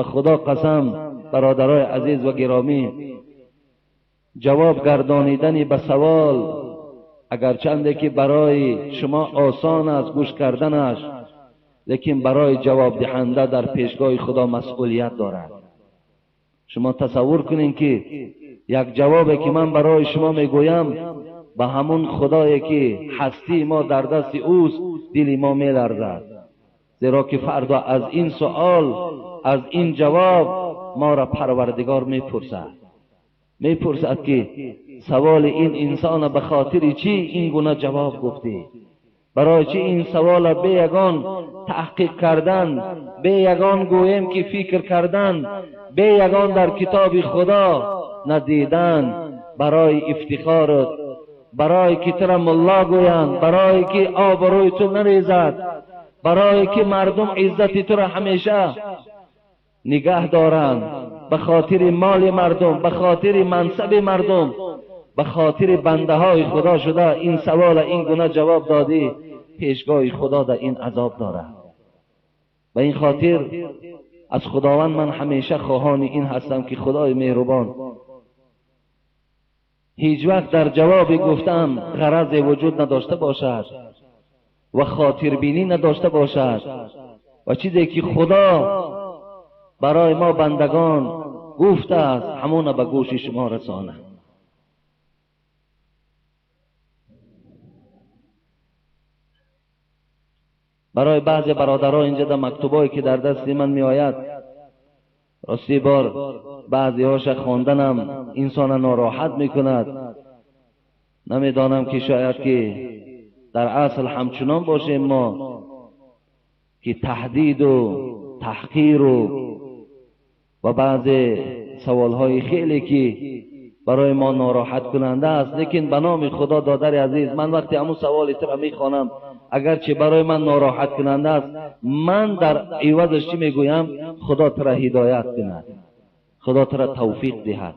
به خدا قسم برادرای عزیز و گرامی، جواب گردانیدن به سوال اگرچند که برای شما آسان است گوش کردنش، لیکن برای جواب دهنده در پیشگاه خدا مسئولیت دارد. شما تصور کنین که یک جوابی که من برای شما میگویم به همون خدایی که هستی ما در دست اوست دل ما میلرزد، زیرا که فردا از این سوال، از این جواب ما را پروردگار میپرسد که سوال این انسان به خاطر چی این گونه جواب گفتی، برای چی این سوال به یگان تحقیق کردن، به یگان گویم که فکر کردن، به یگان در کتاب خدا ندیدن، برای افتخارت، برای که ترا ملا گویند، برای که آبروی تو نریزد، برای که مردم عزت تو را همیشه نگه دارند، به خاطر مال مردم، به خاطر منصب مردم، به خاطر بنده های خدا شده این سوال این گونه جواب دادی، پیشگاه خدا در این عذاب دارد. و این خاطر از خداوند من همیشه خواهان این هستم که خدای مهربان هیچ وقت در جواب گفتم غرض وجود نداشته باشد و خاطر بینی نداشته باشد و چیزی که خدا برای ما بندگان گفته است همون به گوش شما رسانه. برای بعضی برادرها اینجا در مکتوبایی که در دست من می آید، راستی بار بعضی هاش خواندنم انسان ناراحت می کند. نمیدانم که شاید که در اصل همچنان باشیم ما که تهدید و تحقیر و بعضی سوالهای خیلی که برای ما ناراحت کننده است، لیکن به نام خدا دادر عزیز، من وقتی همون سوال تو را میخوانم اگرچه برای من ناراحت کننده است، من در عوضش چی میگویم؟ خدا تو را هدایت کند، خدا تو را توفیق دهد،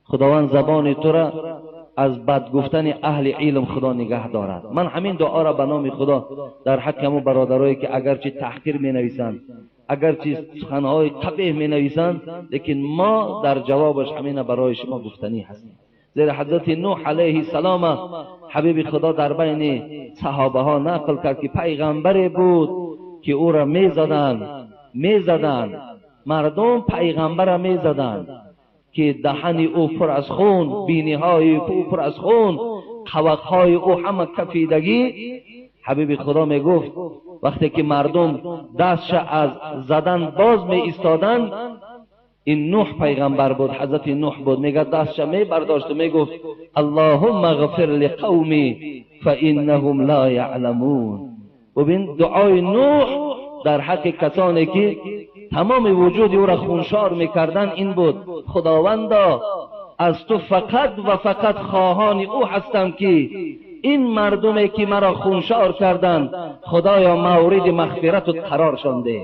خداوند زبان تو را از بد گفتن اهل علم خدا نگه دارد. من همین دعا را به نام خدا در حق همون برادرایی که اگرچه تحقیر می نویسند، اگرچه سخنهای قبیح می نویسند، لیکن ما در جوابش همین برای شما گفتنی هستیم. زیرا حضرت نوح علیه السلام حبیب خدا در بین صحابه ها نقل کرد که پیغمبری بود که او را میزدند، مردم پیغمبر را میزدند که دهن او پر از خون، بینی های او پر از خون، قوق های او همه کفیدگی. حبیب خدا می گفت وقتی که مردم دستش از زدن باز می ایستادند، این نوح پیغمبر بود، حضرت نوح بود، میگه دستش می برداشت و می گفت اللهم اغفر لقومی فانهم لا یعلمون. ببین دعای نوح در حق کسانی که تمام وجود او را خونشار میکردن این بود: خداوندا از تو فقط و فقط خواهان او هستم که این مردمی که مرا خونشار کردند خدایا مورد مغفرت و قرارشان ده،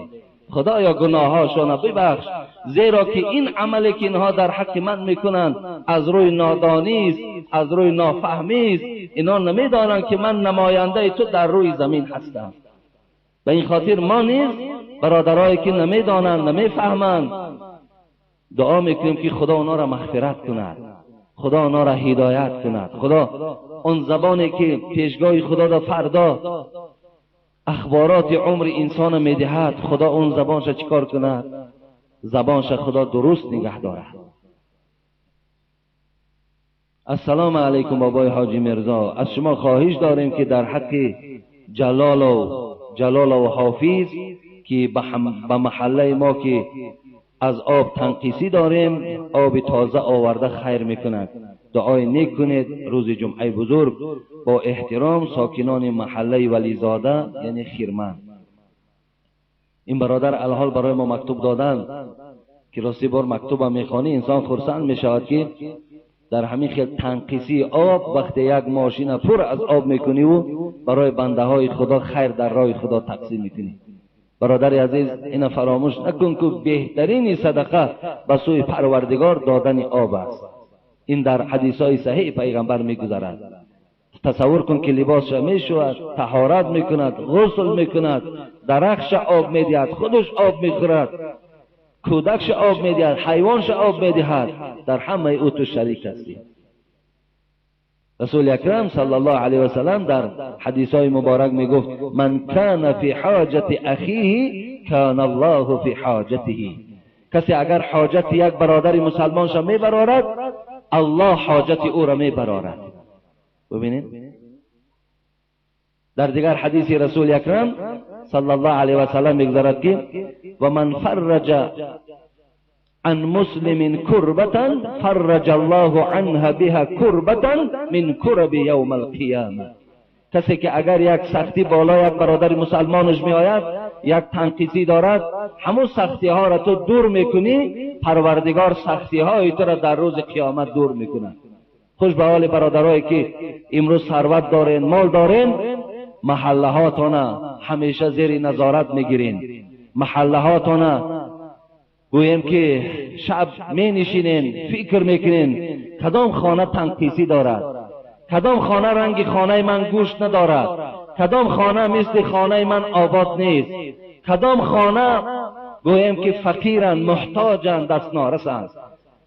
خدایا گناهاشان ببخش، زیرا که این عملی که اینها در حق من میکنند از روی نادانی است، از روی نافهمی است، اینا نمیدانند که من نماینده تو در روی زمین هستم. به این خاطر ما نیز برادرایی که نمیدانند نمیفهمند دعا میکنیم که خدا اونا را مغفرت کند، خدا اونا را هدایت کند، خدا اون زبانی که پیشگاه خدا دا فردا اخبارات عمر انسان میدهد، خدا اون زبانش چیکار کند؟ زبانش خدا درست نگه دارد. السلام علیکم بابای حاجی مرزا، از شما خواهش داریم که در حق جلال و حافظ که به محله ما که از آب تنقیسی داریم آب تازه آورده خیر میکند، دعای نیک کنید. روز جمعه بزرگ با احترام ساکنان محله ولیزاده یعنی خیرمن. این برادر الحال برای ما مکتوب دادن که راستی بار مکتوب میخوانی انسان خرسند میشود که در همین خیل تنقیسی آب وقتی یک ماشین پر از آب میکنی و برای بنده های خدا خیر در راه خدا تقسیم میکنی. برادر عزیز اینا فراموش نکن که بهترین صدقه به سوی پروردگار دادن آب است. این در حدیث های صحیح پیغمبر میگذرد. تصور کن که لباسش میشود، طهارت میکند، غسل میکند، درخش آب میدهد، خودش آب میخورد، کودکش آب میدهد، حیوانش آب میدهد، در همه او تو شریک هستی. رسول اکرم صلی الله علیه و سلم در حدیث های مبارک میگفت من کان فی حاجت اخیه کان الله فی حاجته. کسی اگر حاجت یک برادر مسلمانش میبرارد، الله حاجت او را میبرارد. ببینید در دیگر حدیث رسول اکرم صلی الله علیه و سلم میگذارد که و من فرج عن مسلم کربتا فرج الله عنها بها کربتا من کرب یوم القیامه. کسی که اگر یک سختی بالای یک برادر مسلمانش می آید، یک تنقیصی دارد، همون سختی ها را تو دور میکنی، پروردگار سختی های تو را در روز قیامت دور میکنه. خوش به حال برادرایی که امروز ثروت دارین، مال دارین، محله هاتون همیشه زیر نظارت میگیرین. محله هاتون گویم که شب می نشینین فکر میکنین کدام خانه تنقیصی دارد، کدام خانه رنگ خانه من گوشت ندارد، کدام خانه مثل خانه من آباد نیست، کدام خانه گویم که فقیرن، محتاجن، دست نارسند،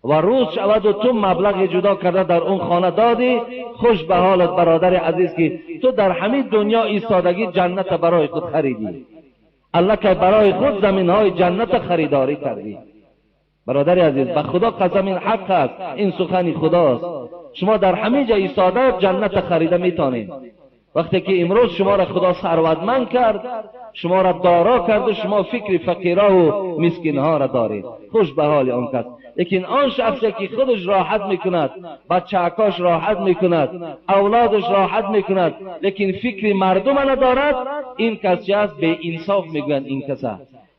و روز شود و تو مبلغ جدا کرده در اون خانه دادی. خوش به حالت برادر عزیز که تو در همین دنیا ایستادگی جنت برای خود خریدی. الله که برای خود زمین های جنت خریداری کردی. برادر عزیز به خدا قسم این حق است، این سخن خداست. شما در همه جا ایستاده جنت خریده میتونید. وقتی که امروز شما را خدا ثروتمند کرد، شما را دارا کرد و شما فکر فقیرها و مسکینها را دارید، خوش به حال آن کس. لیکن آن شخصی که خودش راحت میکند، بچه‌کاش راحت میکند، اولادش راحت میکند، لیکن فکر مردم ندارد، این کسی است به انصاف میگن.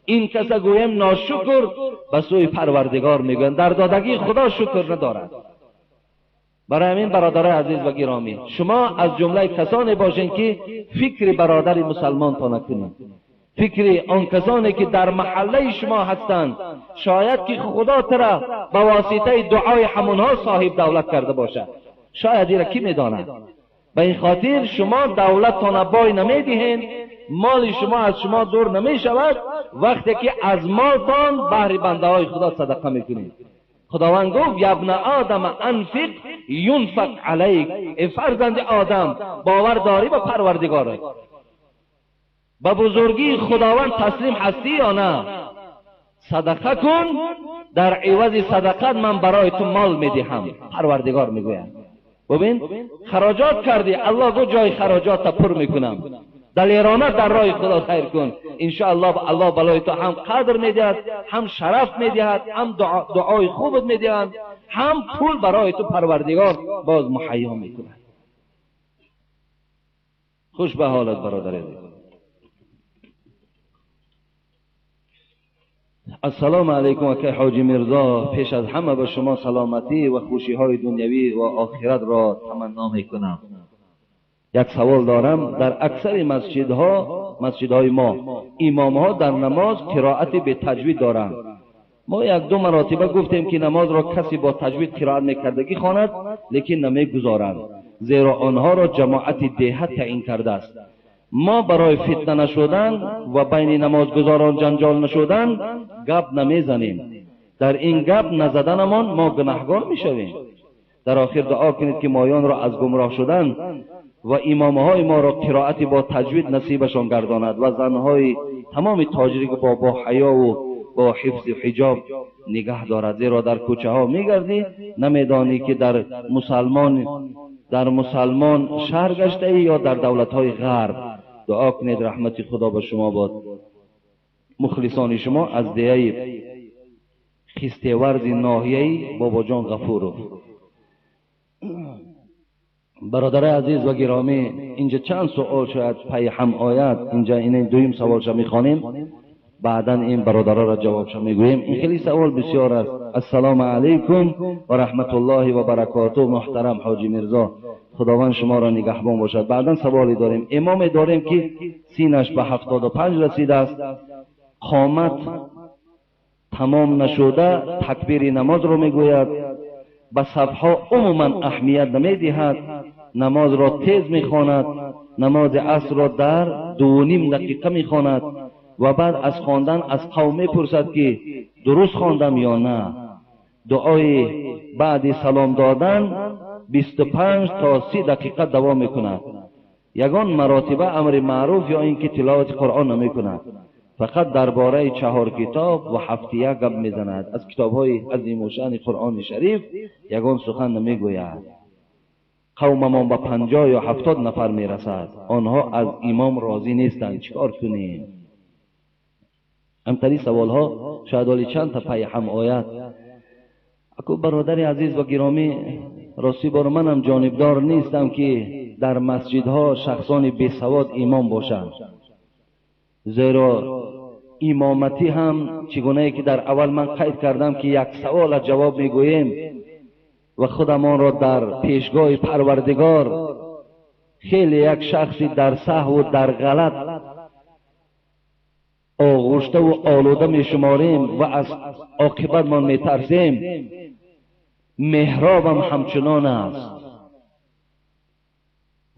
این کس گویم ناشکر به سوی پروردگار میگن، در دادگی خدا شکر ندارد. برای همین برادرای عزیز و گرامی، شما از جمله کسانی باشین که فکر برادر مسلمان تا نکنید، فکر آن کسانی که در محله شما هستند. شاید که خدا ترا به واسطه دعای همونها صاحب دولت کرده باشد، شاید این را کی میداند. به این خاطر شما دولتتان بای نمیدهین، مال شما از شما دور نمی شود، وقتی که از مالتان بهر بنده های خدا صدقه میکنید. خداوند گفت یا ابن آدم انفق ینفق علیک. ای فرزند آدم باور داری به پروردگارت، به بزرگی خداوند تسلیم هستی یا نه؟ صدقه کن، در عوض صدقت من برای تو مال میدهم. پروردگار میگوید ببین خراجات کردی، الله گفت جای خراجات پر میکنم، دلیرانه در راه خدا خیر کن، انشاءالله الله بلای تو هم قدر میدهد، هم شرف میدهد، هم دعای خوبت میدهد، هم پول برای تو پروردگار باز مهیا میکند. خوش به حالت برادر. السلام علیکم اکای حاجی مرزا. پیش از همه به شما سلامتی و خوشی های دنیوی و آخرت را تمنا میکنم. یک سوال دارم. در اکثر مسجدهای ما امام ها در نماز قرائت به تجوید دارند. ما یک دو مراتبه گفتیم که نماز را کسی با تجوید قرائت میکردگی خواند، لیکن نمیگذارند، زیرا آنها را جماعت دیهه تعیین کرده است. ما برای فتنه نشدن و بین نمازگزاران جنجال نشدن گپ نمیزنیم. در این گپ نزدنمان ما گناهگار میشویم. در آخر دعا کنید که مایان را از گمراه شدن و امامهای ما را قرائت با تجوید نصیبشان گرداند و زنهای تمام تاجری که با حیا و با حفظ حجاب نگه دارد. زیرا در کوچه ها میگردی نمیدانی که در مسلمان شهر گشته ای یا در دولت های غرب. دعا کنید رحمت خدا به شما باد. مخلصان شما از دیه خیستیورد ناحیه بابا جان غفور. برادر عزیز و گرامی، اینجا چند سوال شاید پی هم آید. اینجا این دویم سوالش میخوانیم، بعدا این برادرها را جوابش میگوییم. این خیلی سوال بسیار است. السلام علیکم و رحمت الله و برکاته. محترم حاجی مرزا، خداوند شما را نگهبان باشد. بعدا سوالی داریم. امام داریم که سینش به 75 رسیده است، قامت تمام نشده تکبیر نماز رو میگوید، به صفها عموما اهمیت نمیدهد، نماز را تیز میخواند، نماز عصر را در 2.5 دقیقه میخواند، و بعد از خواندن از قوم میپرسد که درست خواندم یا نه. دعای بعد سلام دادن 25 تا 30 دقیقه دوام میکند. یگان مراتبه امر معروف یا اینکه تلاوت قرآن نمیکند، فقط درباره 4 کتاب و هفتیه گپ میزند. از کتاب‌های عظیم و شأن قرآن شریف یگان سخن نمیگوید. قوممان به 50 یا 70 نفر میرسد، آنها از امام راضی نیستند، چیکار کنیم؟ همتری سوال ها شاید ولی چند تا پای هم آید. اکو برادر عزیز و گرامی، راستی بار منم جانبدار نیستم که در مسجدها شخصان بی سواد امام باشند، زیرا امامتی هم چگونه که در اول من قید کردم که یک سوال جواب میگوییم و خودمان را در پیشگاه پروردگار خیلی یک شخصی در سهو و در غلط آغشته و آلوده میشماریم و از عاقبت ما میترسیم. محراب هم همچنان است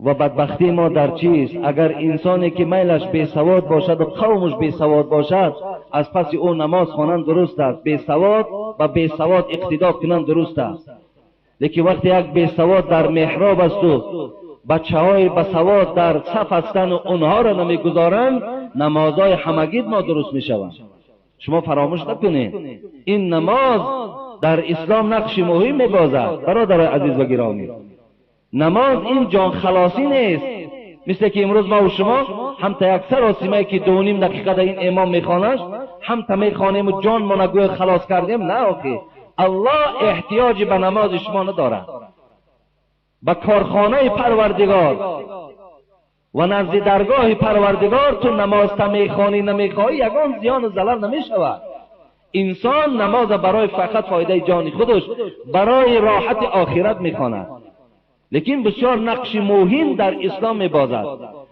و بدبختی ما در چیست؟ اگر انسانی که میلش بی سواد باشد و قومش بی سواد باشد، از پس او نماز خوانند درست است، بی سواد و بی سواد اقتدا کنند درست است. لیکن وقتی یک بی سواد در محراب است و بچه‌های بسواد در صف هستند و اونها را نمیگذارند، نمازهای همگی ما درست میشوند. شما فراموش نکنید این نماز در اسلام نقش مهم میبازد. برادر عزیز و گرامی، نماز این جان خلاصی نیست، مثل که امروز ما و شما هم تا یک سراسیمه که 2.5 دقیقه در این امام میخوانش هم تا میخوانیم و جان ما نگوی خلاص کردیم. نه آخی، الله احتیاج به نماز شما ندارد. به کارخانه پروردگار و نزد درگاه پروردگار تو نماز تا میخوانی نمیخوایی یگان زیان و ضرر نمیشود. انسان نماز برای فقط فایده جان خودش، برای راحت آخرت میخواند، لیکن بسیار نقش مهم در اسلام میبازد.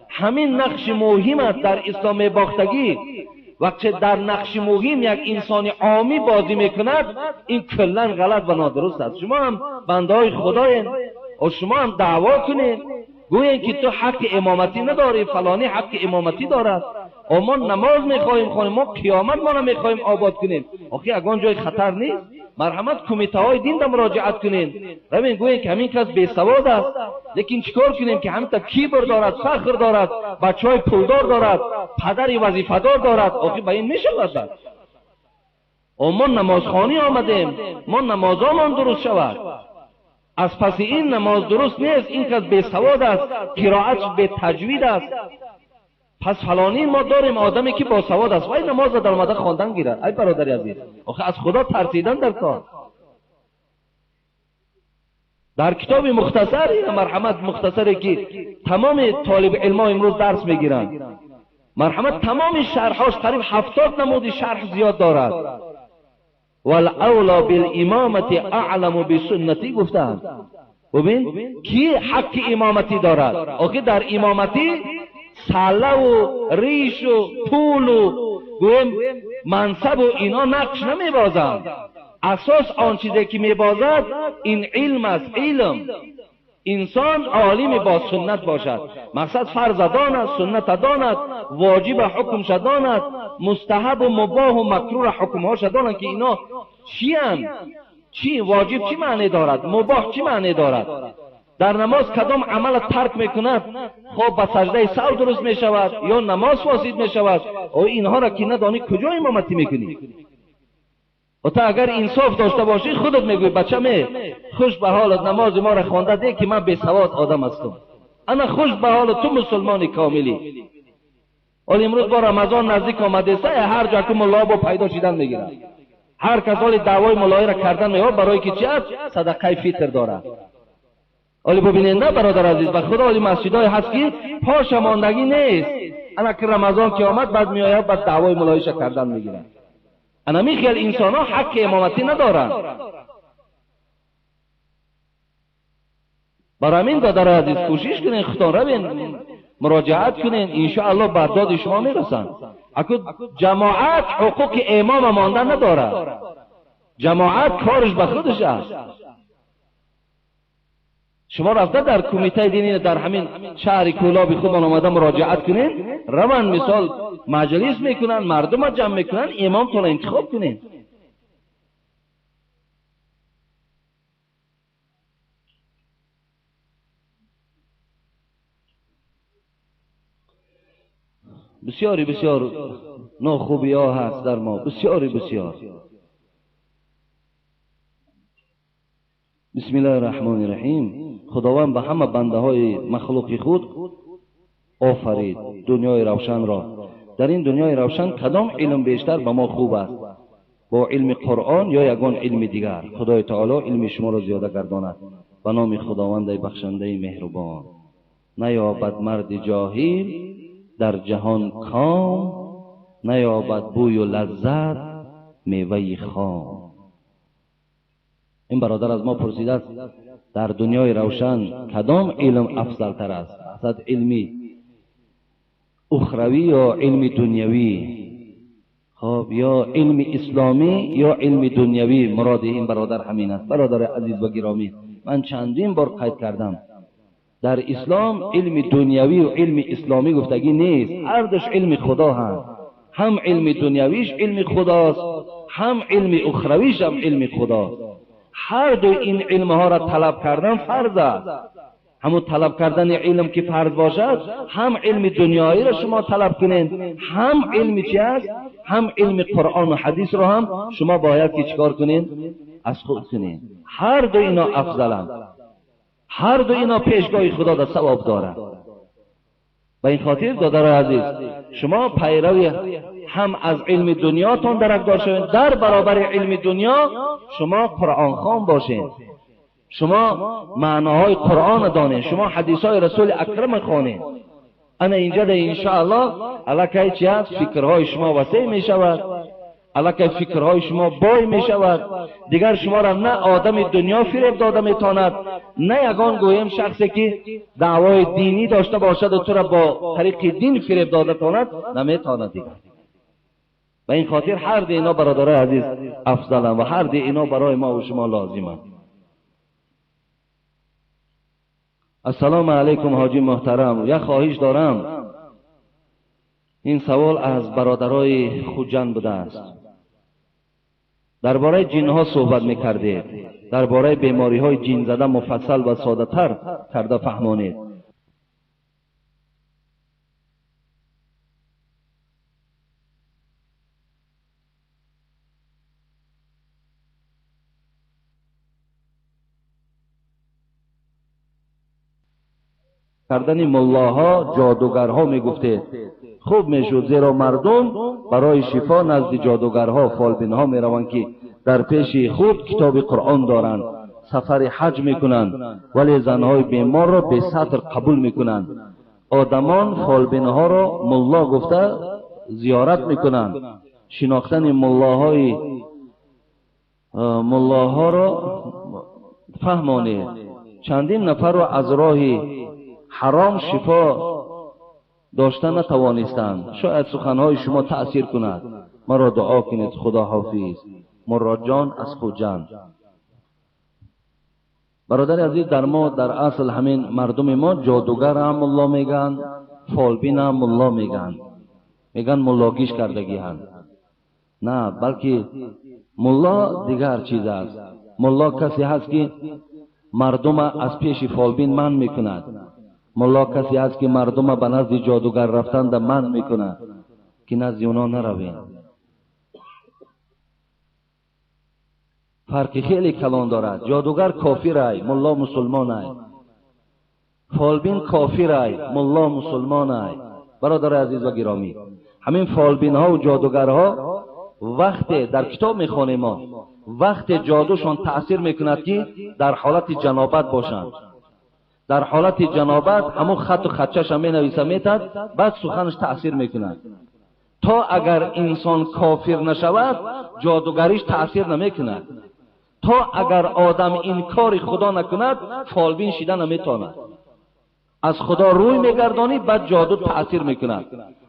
همین نقش مهم است در اسلام میباختگی. وقتی در نقش مهم یک انسان عامی بازی میکند، این کلا غلط و نادرست است. شما هم بنده‌های خدایین و شما هم دعوا کنید گویین که تو حق امامتی نداری، فلانی حق امامتی دارد، و ما نماز میخواهیم خواهیم، ما قیامت ما نمیخواهیم آباد کنیم. آخی اگان جای خطر نیست؟ مرحمت کمیته های دین را مراجعت کنین. ببین گویین که همین کس بی سواد است، لیکن چیکار کنیم که همین تا کیبر دارد، فخر دارد، بچهای پولدار دارد، پدری وظیفه‌دار دارد. آخی به این میشود؟ و ما نمازخوانی آمدیم، ما نمازمان درست شود. از پس این نماز درست نیست، این کس بی سواد است، قرائت به تجوید است. پس فلانی ما داریم آدمی که با سواد است، وای نماز در اومده خواندن گیرد. ای برادر عزیز، آخه از خدا ترسیدن در کار. در کتاب مختصر، مرحمت مختصری که تمام طالب علم امروز درس میگیرند، مرحمت تمام شرحاش قریب 70 نمود شرح زیاد دارد. والاولا بالامامت اعلم بسنتی گفتند. ببین کی حق امامتی دارد؟ آخه در امامتی ساله و ریش و پول و منصب و اینا نقش نمیبازند. اساس آن چیزی که میبازد این علم است. علم انسان عالم با سنت باشد، مقصد فرض داند، سنت داند، واجب حکم داند، مستحب و مباح و مکروه حکم ها داند که اینا چی هستند، چی واجب چی معنی دارد، مباح چی معنی دارد. در نماز کدام عمل ترک میکند خب با سجده سهو درست میشود یا نماز فاسد میشود. و اینها را که ندانی کجا امامتی میکنی؟ و تا اگر انصاف داشته باشی خودت میگوی بچه می خوش به حالت نماز ما را خوانده ده که من بی سواد آدم هستم، انا خوش به حالت تو مسلمان کاملی. ولی امروز با رمضان نزدیک آمده سه هر جا که ملا با پیدا شدن میگیرد، هر کس ولی دعوای ملایی را کردن میاد برای که چی است؟ صدقه فطر دارد. ولی ببینید نه برادر عزیز، به خدا ولی مسجدای هست که پاش ماندگی نیست. انا که رمضان که آمد بعد میآید بعد دعوای ملایش کردن میگیرن. انا میخیل انسان ها حق امامتی ندارن. برای همین برادر عزیز کوشش کنین، خودتان روین مراجعت کنین، انشاءالله بعد داد شما میرسن. اکو جماعت حقوق امام ماندن نداره، جماعت کارش به خودش است. شما رفته در کمیته دینی در همین شهر کولاب خوب آمده مراجعت کنین، روان مثال مجلس میکنن، مردم را جمع میکنن، امام تو را انتخاب کنین. بسیاری بسیار ناخوبی ها هست در ما، بسیاری بسیار. بسم الله الرحمن الرحیم. خداوند به همه بنده های مخلوق خود آفرید دنیای روشن را. در این دنیای روشن کدام علم بیشتر به ما خوب است؟ با علم قرآن یا یگان علم دیگر؟ خدای تعالی علم شما را زیاده گرداند. به نام خداوند بخشنده مهربان. نیابد مرد جاهل در جهان کام، نیابد بوی و لذت میوه خام. این برادر از ما پرسیده است در دنیای روشن کدام علم افضل تر است؟ اصلا علمی اخروی یا علم دنیوی؟ خب یا علم اسلامی یا علم دنیوی؟ مراد این برادر همین است. برادر عزیز و گرامی، من چندین بار قید کردم در اسلام علم دنیوی و علم اسلامی گفتگی نیست، هر دوش علم خدا هست. هم علم دنیویش علم خداست، هم علم اخرویش هم علم خداست. هر دو این علم ها را طلب کردن فرض است. همون طلب کردن علم که فرض باشد، هم علم دنیایی را شما طلب کنین، هم علم چی است؟ هم علم قرآن و حدیث را هم شما باید که چیکار کنین؟ از خود کنین. هر دو اینا افضلند، هر دو اینا پیشگاه خدا در ثواب دارد. و این خاطر دادر عزیز شما پیروی هم از علم دنیاتون درکدار شوین، در برابر علم دنیا شما قرآن خوان باشین، شما معناهای قرآن دانین، شما حدیثهای رسول اکرم خوانین. انا اینجا ده انشاءالله الکی چی هست؟ فکرهای شما وسیع می شود، الکی فکرهای شما بای می شود. دیگر شما را نه آدم دنیا فریب داده می تاند، نه یگان گویم شخصی که دعوای دینی داشته باشد و تو را با طریق دین فریب داده تاند نمی تاند دیگر. و این خاطر هر دی اینا برادر عزیز افضلند و هر دی اینا برای ما و شما لازمند. السلام علیکم حاجی محترم، یک خواهش دارم. این سوال از برادرای خوجند بوده است. درباره جنها صحبت میکردید، درباره بیماری های جن زده مفصل و ساده تر کرده فهمانید. کردن ملاها جادوگرها میگفتید خوب میشد، زیرا مردم برای شفا نزد جادوگرها فالبینها میروند که در پیش خود کتاب قرآن دارند، سفر حج میکنند ولی زنهای بیمار را به سطر قبول میکنند. آدمان فالبینها را ملا گفته زیارت میکنند. شناختن ملاها را فهمانید. چندین نفر را از راه حرام شفا داشتن نتوانستند. شاید سخنهای شما تأثیر کند. مرا دعا کنید. خدا حافظ. مراد جان از خوجند. برادر عزیز، در ما در اصل همین مردم ما جادوگر هم ملا میگن، فالبین هم ملا میگن ملاگیش کردگی هم. نه، بلکه ملا دیگر چیز است. ملا کسی هست که مردم از پیش فالبین من میکند. ملا کسی هست که مردم به نزد جادوگر رفتن ده من میکند که نزد اونا نروین. فرق خیلی کلان دارد. جادوگر کافر ای، ملا مسلمان ای. فالبین کافر ای، ملا مسلمان ای. برادر عزیز و گرامی، همین فالبین ها و جادوگرها وقت در کتاب میخوانیم ما وقت جادوشان تأثیر میکند که در حالت جنابت باشند. در حالت جنابت همون خط و خطچش هم مینویسه میتد، بعد سخنش تأثیر میکند. تا اگر انسان کافر نشود جادوگریش تأثیر نمیکند. تا اگر آدم این کار خدا نکند فالبین شیده نمیتواند. از خدا روی میگردانی بعد جادو تأثیر میکند.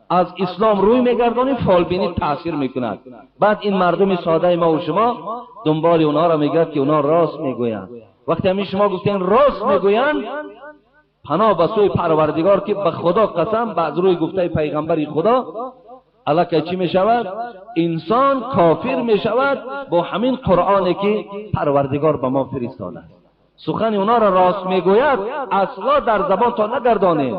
از اسلام روی میگردانی فالبینی تأثیر میکند. بعد این مردم ساده ما و شما دنبال اونا را میگرد که اونا راست میگویند. وقتی همین شما گفتین راست میگویند، پناه به سوی پروردگار که به خدا قسم به از روی گفته پیغمبر خدا الکه چی می شود؟ انسان کافر می شود با همین قرآنی که پروردگار به ما فرستاده. سخن اونا را راست میگوید، اصلا در زبان تا نگردانید.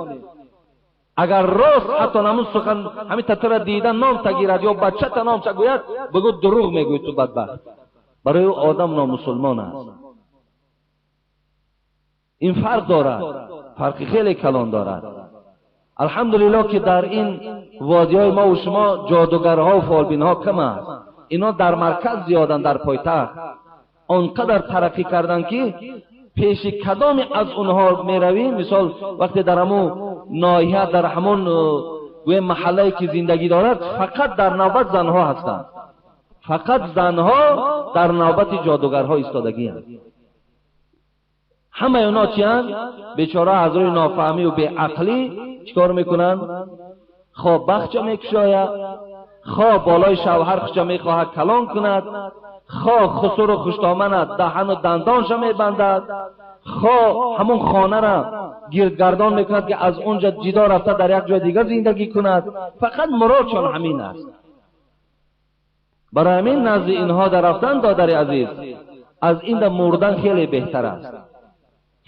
اگر راست حتی نمون سخن همین تطور دیدن نام تگیرد یا بچه تا نام تگوید، بگو دروغ میگوید تو بدبخت. برای او آدم نامسلمان است. این فرق دارد، فرق خیلی کلان دارد. الحمدلله که در این وادی‌های ما و شما جادوگرها و فالبین‌ها کم است. اینا در مرکز زیادن، در پایتخت آنقدر ترقی کردن که پیش کدام از اونها میرویم، مثال وقتی در همون ناحیه در همون محله که زندگی دارد فقط در نوبت زنها هستند، فقط زنها در نوبت جادوگرها ایستادگی هستند. همه اونا چی هستند؟ بیچاره از روی نافهمی و بیعقلی چیکار میکنن؟ خواه بخچه میکشاید، خواه بالای شوهر خشا میخواهد کلان کند، خواه خسور و خوشتامند دهن و دندانش میبندد، خواه همون خانه را گردگردان میکند که از اونجا جدا رفته در یک جای دیگر زندگی کند. فقط مرادشان همین است. برای همین نزد اینها در رفتن دادر عزیز از این در مردن خیلی بهتر است.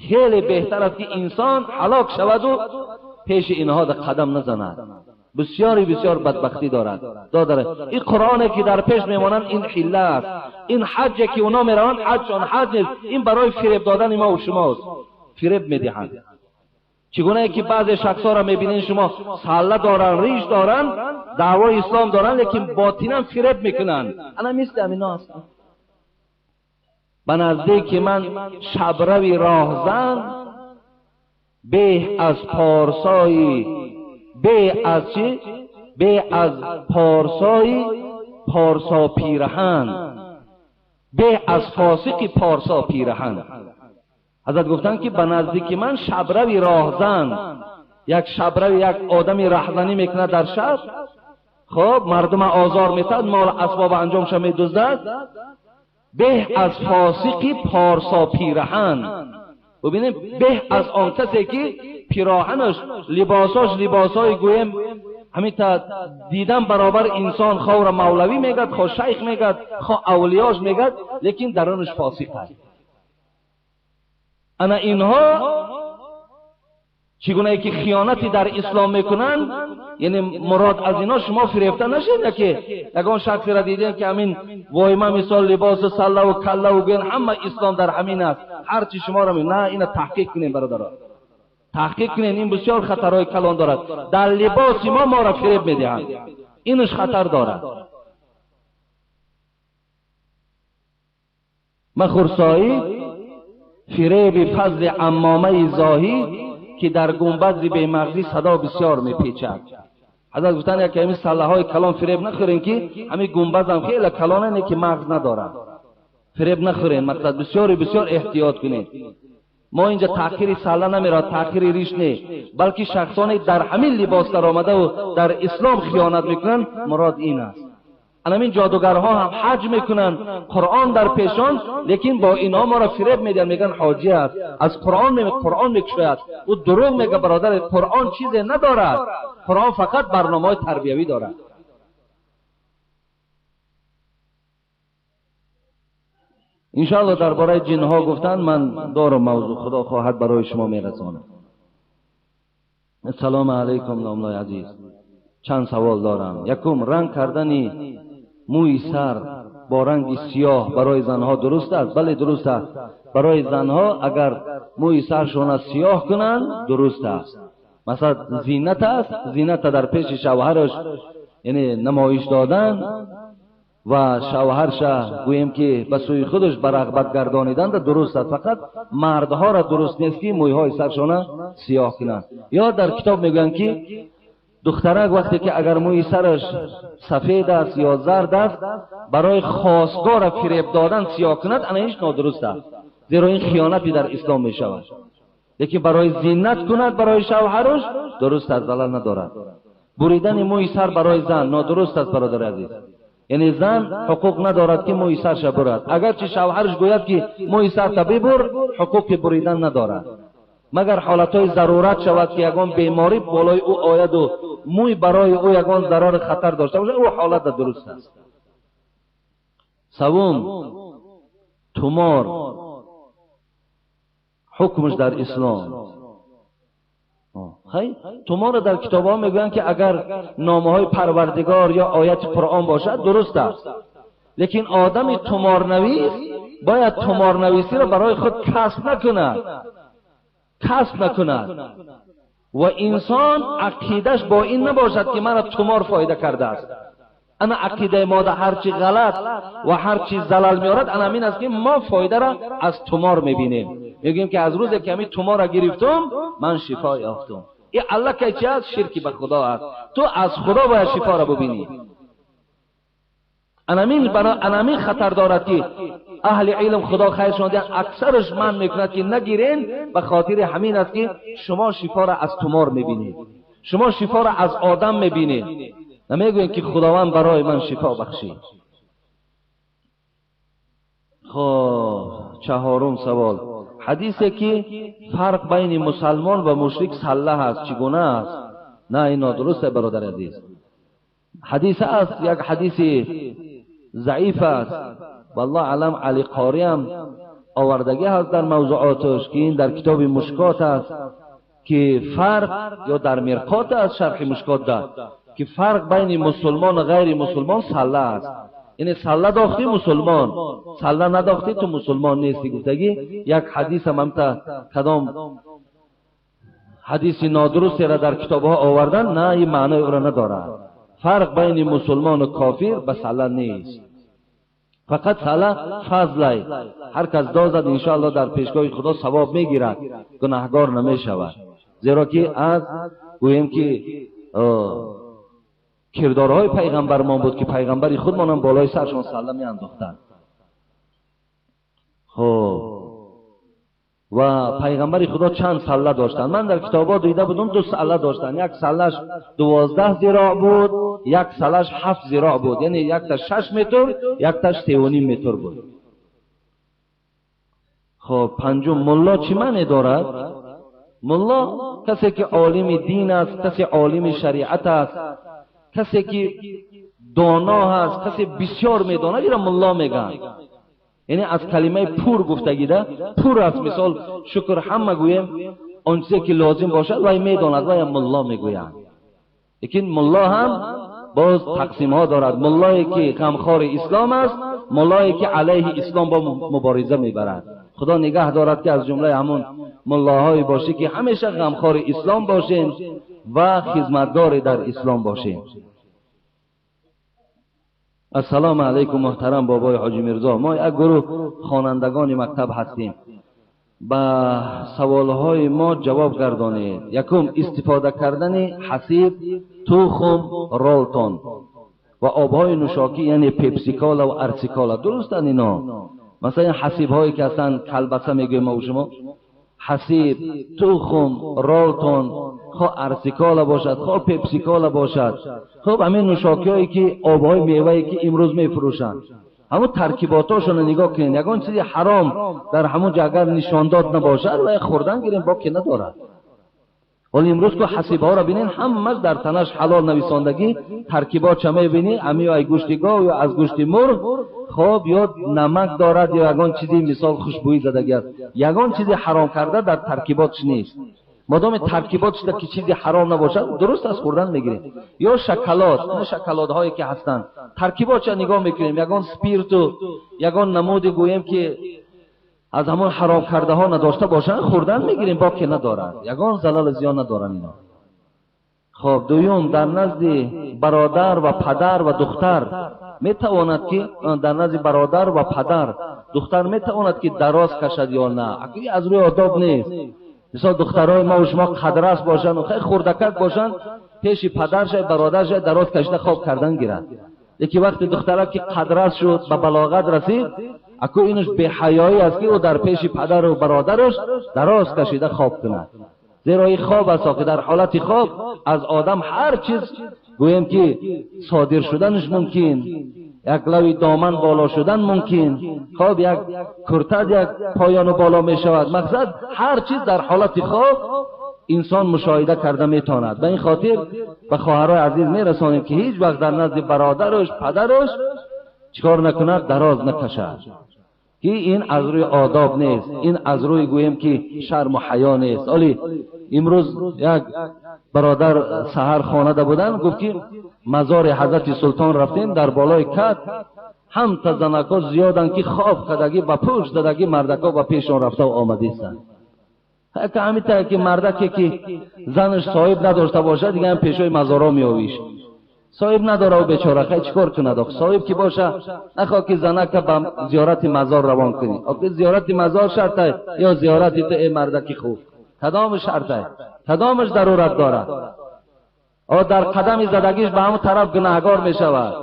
خیلی بهتر است که انسان هلاک شود و پیش اینها در قدم نزند. بسیاری بسیار بدبختی دارد. این قرآنی که در پیش میمانند این حله است. این حجی که اونا میروند حجشان حج نیست، این برای فریب دادن ما و شماست. فریب میدهند. چگونه که بعضی شخصا را میبینین شما ساله دارن، ریش دارن، دعوای اسلام دارن، لیکن باطنا فریب میکنن. انا مثل همینا هستن. به نزدیک من شبروی راهزن به از پارسایی، به از چی؟ به از پارسایی پارسا پیرهن، به از فاسقی پارسا پیرهن. حضرت گفتن که به نزدیک من شبروی راهزن، یک شبروی یک آدمی رهزنی میکنه در شب، خب مردم آزار میتد، مال اسباب انجامش میدزدد، به از فاسقی پارسا پیرهن. ببینیم به از آن کسی که پیراهنش لباساش لباسای گویم همین تا دیدن برابر انسان، خور مولوی میگد، خو شیخ میگد، خو اولیاش میگد، لیکن درونش فاسق است. انا اینها چگونه که خیانتی در اسلام میکنن، یعنی مراد از اینا شما فریفته نشید که یگان شخصی را دیدین که همین وایما مثال لباس سله و کله و گوین همه اسلام در همین است، هر چی شما را نه، اینا تحقیق کنین برادران، تحقیق کنین. این بسیار خطرهای کلان دارد. در لباس ما را فریب میدهند، اینش خطر دارد. مخورسایی فریب فضل عمامه زاهی که در گنبد به مغزی صدا بسیار میپیچد. حضرت گفتن که همین سله های کلان فریب نخورین که همین گنبد هم خیلی کلانه که مغز ندارد. فریب نخورین، مقصد بسیار بسیار احتیاط کنید. ما اینجا تأخیر سله نمیراد، تأخیر ریش نه، بلکه شخصانی در همین لباس در آمده و در اسلام خیانت میکنن، مراد این است. همین جادوگرها هم حج میکنن، قرآن در پیشان، لیکن با اینا ما را فریب میدن، میگن حاجی است، از قرآن میکشوید. او دروغ میگه برادر، قرآن چیزی ندارد، قرآن فقط برنامه تربیوی دارد. انشاءالله درباره جنها گفتن من دارم موضوع، خدا خواهد برای شما میرسانم. السلام علیکم ناملای عزیز. چند سوال دارم. یکم، رنگ کردنی موی سر با رنگ سیاه برای زنها درست است؟ بله درست است. برای زنها اگر موی سرشون سیاه کنن درست است. مثلا زینت است، زینت در پیش شوهرش، یعنی نمایش دادن و شوهرش گویم که به سوی خودش برغبت گردانیدن درست است. فقط مردها را درست نیست که موی های سرشون سیاه کنن. یا در کتاب میگن که دخترک وقتی که اگر موی سرش سفید است یا زرد است، برای خواستگار فریب دادن سیاه کند، انا هیچ نادرست است، زیرا این خیانتی در اسلام می شود. لیکن برای زینت کند برای شوهرش درست است، ضلال ندارد. بریدن موی سر برای زن نادرست است برادر عزیز. یعنی زن حقوق ندارد که موی سرش برد. اگرچه شوهرش گوید که موی سرت ببر، حقوق بریدن ندارد، مگر حالتهای ضرورت شود که یگان بیماری بالای او آید و موی برای او یگان ضرر خطر داشته باشه، او حالت درست است. سوم، تومار حکمش در اسلام. تومار در کتاب ها میگویند که اگر نامه های پروردگار یا آیت قرآن باشد درست است، لیکن آدم تومار نویس باید تومار نویسی را برای خود کسب نکند و انسان عقیدش با این نباشد که مرا تومار فایده کرده است. انا عقیده ما در هرچی غلط و هرچی زلال میارد انا این است که ما فایده را از تومار میبینیم، میگیم که از روز که تومار را گرفتم من شفا یافتم. این الله که چی است؟ شرک به خدا است. تو از خدا باید شفا را ببینی. انامین خطر دارد که اهل علم خدا خیرشان دهد اکثرش من میکند که نگیرین، به خاطر همین است که شما شفا را از تومار میبینید، شما شفا را از آدم میبینید، نمیگوین که خداوند برای من شفا بخشید. خب چهارم سوال، حدیثی که فرق بین مسلمان و مشرک صلح است چگونه است؟ نه این نادرسته برادر عزیز. حدیث است، یک حدیث ضعیف است. والله علم علی قاری هم آوردگی هست در موضوعاتش که این در کتاب مشکات است که فرق، یا در مرقات است شرح مشکات ده، که فرق بین مسلمان و غیر مسلمان صلح است. یعنی صلح داختی مسلمان، صلح نداختی تو مسلمان نیستی. گفتگی یک حدیث هم کدام حدیث نادرستی را در کتاب ها آوردن، نه این معنی او را ندارد. فرق بین مسلمان و کافر به صلح نیست، فقط صلح فضل. هر کس دازد انشاءالله در پیشگاه خدا ثواب میگیرد، گناهگار نمیشود. زیرا که از گوییم که کردارهای پیغمبر ما بود که پیغمبری خودمان هم بالای سرشان صلح می انداختند. خب و پیغمبری خدا چند صلح داشتند؟ من در کتابات دیده بودم 2 صلح داشتند. یک صلحش 12 ذراع بود، یک صلحش 7 ذراع بود، یعنی یک تا 6 متر، یک تا 3.5 متر بود. خب پنجم، ملا چی معنی دارد؟ ملا کسی که عالم دین است، کسی عالم شریعت است، کسی که دانا هست، کسی بسیار میداند، این را ملا میگن. یعنی از کلمه پور گفتگی ده، پور است. مثال شکر هم میگویم آن چیزی که لازم باشد وای میداند، وای ملا میگویند. لیکن ملا هم باز تقسیم ها دارد. ملایی که غمخوار اسلام است، ملایی که علیه اسلام با مبارزه میبرد. خدا نگه دارد که از جمله همون ملاهای باشه که همیشه غمخوار اسلام باشین و خدمتگار در اسلام باشین. السلام علیکم محترم بابای حاجی میرزا، ما یک گروه خوانندگان مکتب هستیم، با سوالهای ما جواب گردانید. یکم، استفاده کردن حسیب، تخم، رولتون و آبهای نوشاکی یعنی پپسی کالا و ارسی کالا درستن اینا؟ مثلا حسیب هایی که اصلا کلبسه میگویم ما و شما، حسیب، تخم، رولتون، خواه ارسی کالا باشد، خواه پپسی کالا باشد، خب همین نوشاکی هایی که آبهای میوهی که امروز میفروشند، همون ترکیباتاشون نگاه کنین. یگان چیزی حرام در همون اگر نشانداد نباشد و خوردن گیریم باکی ندارد. ولی امروز که حسیب ها را بینین همش در تنش حلال نویساندگی، ترکیبات چه میبینی؟ امی یا گوشت گاو یا از گوشت مرغ، خب یا نمک دارد یا یگان چیزی مثال خوشبویی زدگی است. یگان چیزی حرام کرده در ترکیباتش نیست. مادام ترکیباتش که چیزی حرام نباشد درست از خوردن میگیریم. یا شکلات، شکلات هایی که هستند ترکیباتش نگاه میکنیم، یگان سپیرت و یگان نمود گویم که از همون حرام کرده ها نداشته باشن خوردن میگیریم باکی ندارد، یگان زلال زیان ندارن اینا. خب دوم، در نزد برادر و پدر و دختر میتواند که در نزد برادر و پدر دختر میتواند که دراز کشد یا نه؟ از روی آداب نیست. مثلا دخترای ما و شما قدرس باشن و خیلی خوردکت باشن، پیش پدرش برادرش دراز کشیده خواب کردن گیرد. یکی وقتی دختره که قدرس شد به بلاغت رسید، اکو اینش به حیایی است که او در پیش پدر و برادرش دراز کشیده خواب کند. زیرا این خواب است که در حالت خواب از آدم هر چیز گویم که صادر شدنش ممکن، یک لوی دامن بالا شدن ممکن، خواب یک کرتد یک پایان بالا می شود. مقصد هر چیز در حالت خواب انسان مشاهده کرده میتواند. به این خاطر به خواهرای عزیز میرسانیم که هیچ وقت در نزد برادرش پدرش چیکار نکند، دراز نکشد، که این از روی آداب نیست، این از روی گویم که شرم و حیا نیست. ولی امروز یک برادر سحر خانده بودن، گفت که مزار حضرت سلطان رفتیم، در بالای کت هم تا زنکا زیادن که خواب کدگی و پوش دادگی مردکا و پیشون رفته و آمدیستن. که همیتا که مردکی که زنش صاحب نداشته باشه دیگه هم پیشوی مزارا میآویش، صاحب نداره و بیچاره خیلی چیکار کنه؟ صاحب که باشه نخواه که زنک به زیارت مزار روان کنی. آخه زیارت مزار شرطه یا زیارت تو ای مردکی خوب؟ کدامش شرطه؟ کدامش ضرورت داره؟ او در قدم زدگیش به همون طرف گناهگار می شود.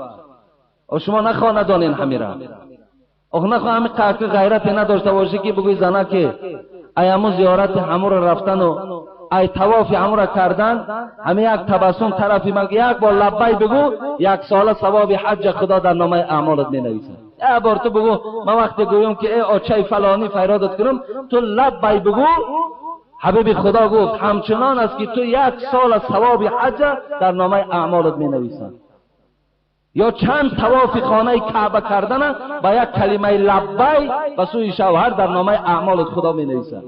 او شما نخواه ندانین همیره. آخه نخواه همین قهر غیرتی نداشته باشی که بگوی زنک ایامون زیارت همون رفتن و ای طواف همون را کردن، همه یک تبسم طرفی من یک بار لبی بگو، یک سال ثواب حج خدا در نامه اعمالت می نویسه. یک بار تو بگو من وقتی گویم که ای آچه فلانی فیرادت کنم، تو لبی بگو، حبیب خدا گفت همچنان است که تو یک سال ثواب حج در نامه اعمالت می نویسه. یا چند طواف خانه کعبه کردن با یک کلمه لبی به سوی شوهر در نامه اعمالت خدا می نویسه.